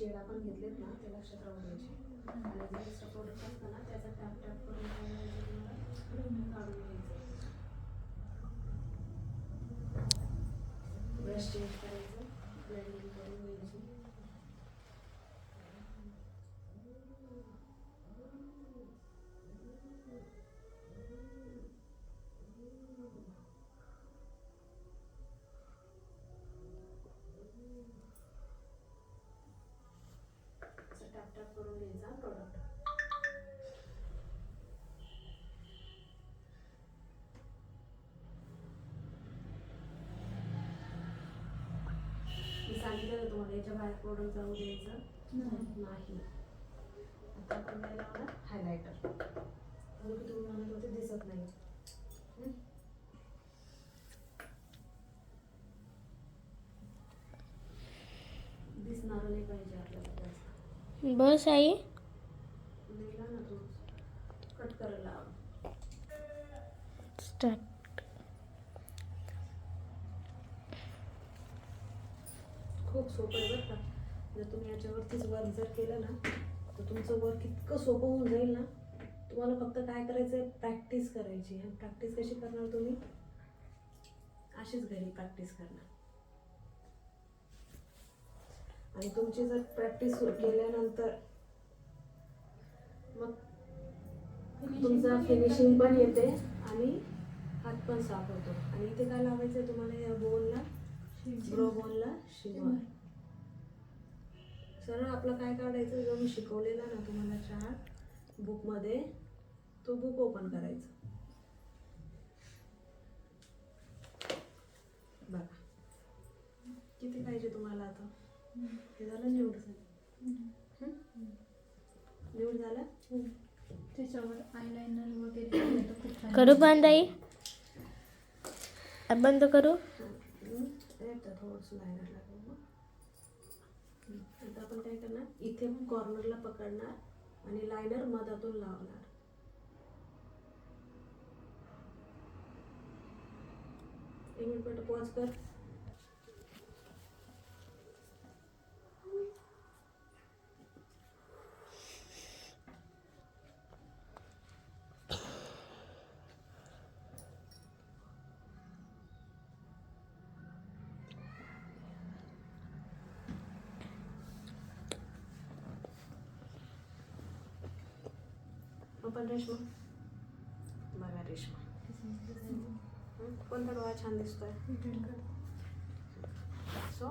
Shade आपण घेतलेत ना ते लक्षात राहू द्यायचे. आणि जे एक्स्ट्रा प्रोडक्ट असतं ना त्याचा टॅप टॅप करून काय करायचं तुम्हाला काढून घ्यायचं. ब्रश चेंज करायचं, ब्लेंडिंग करून घ्यायची. टॅप टॅप करून घ्यायचा प्रोडक्ट. मी सांगितलं तुम्हाला याच्या बाहेर प्रोडक्ट जाऊ द्यायचं नाही. आता आपण काय लावणार हायलायटर. तुम्ही म्हणत होते दिसत नाही. दिसणार नाही पाहिजे आपल्याला जास्त. बस आई दिला ना तू कट करायला स्टार्ट. खूप सोपं आहे बरं का. जर तुम्ही याच्यावरतीच वर्क जर केलं ना तर तुमचं वर्क इतकं सोपं होऊन जाईल ना. तुम्हाला फक्त काय करायचं आहे, प्रॅक्टिस करायची. आणि प्रॅक्टिस कशी करणार तुम्ही, अशीच घरी प्रॅक्टिस करणार. आणि तुमची जर प्रॅक्टिस केल्यानंतर मग तुमचा फिनिशिंग पण येते आणि हात पण साफ होतो. आणि इथे काय लावायचं आहे तुम्हाला, या बोनला, ब्रो बोनला शिमर. सरळ आपलं काय काढायचं, जो मी शिकवलेला ना तुम्हाला चार्ट बुकमध्ये, तो बुक ओपन करायचा. बघा किती पाहिजे तुम्हाला. आता हे झालं निवड. निवड झाला. त्याच्यावर आयलाइनर वगैरे करू बंद आई, बंद करू. थोडंसं लायनर लागेल मग. आता आपण काय करणार, इथे कॉर्नरला पकडणार आणि लायनर मधातून लावणार. एक मिनिट पॉज कर. पण रेशमा बघा, रेशमा कोणता डोळा छान दिसतोय. सो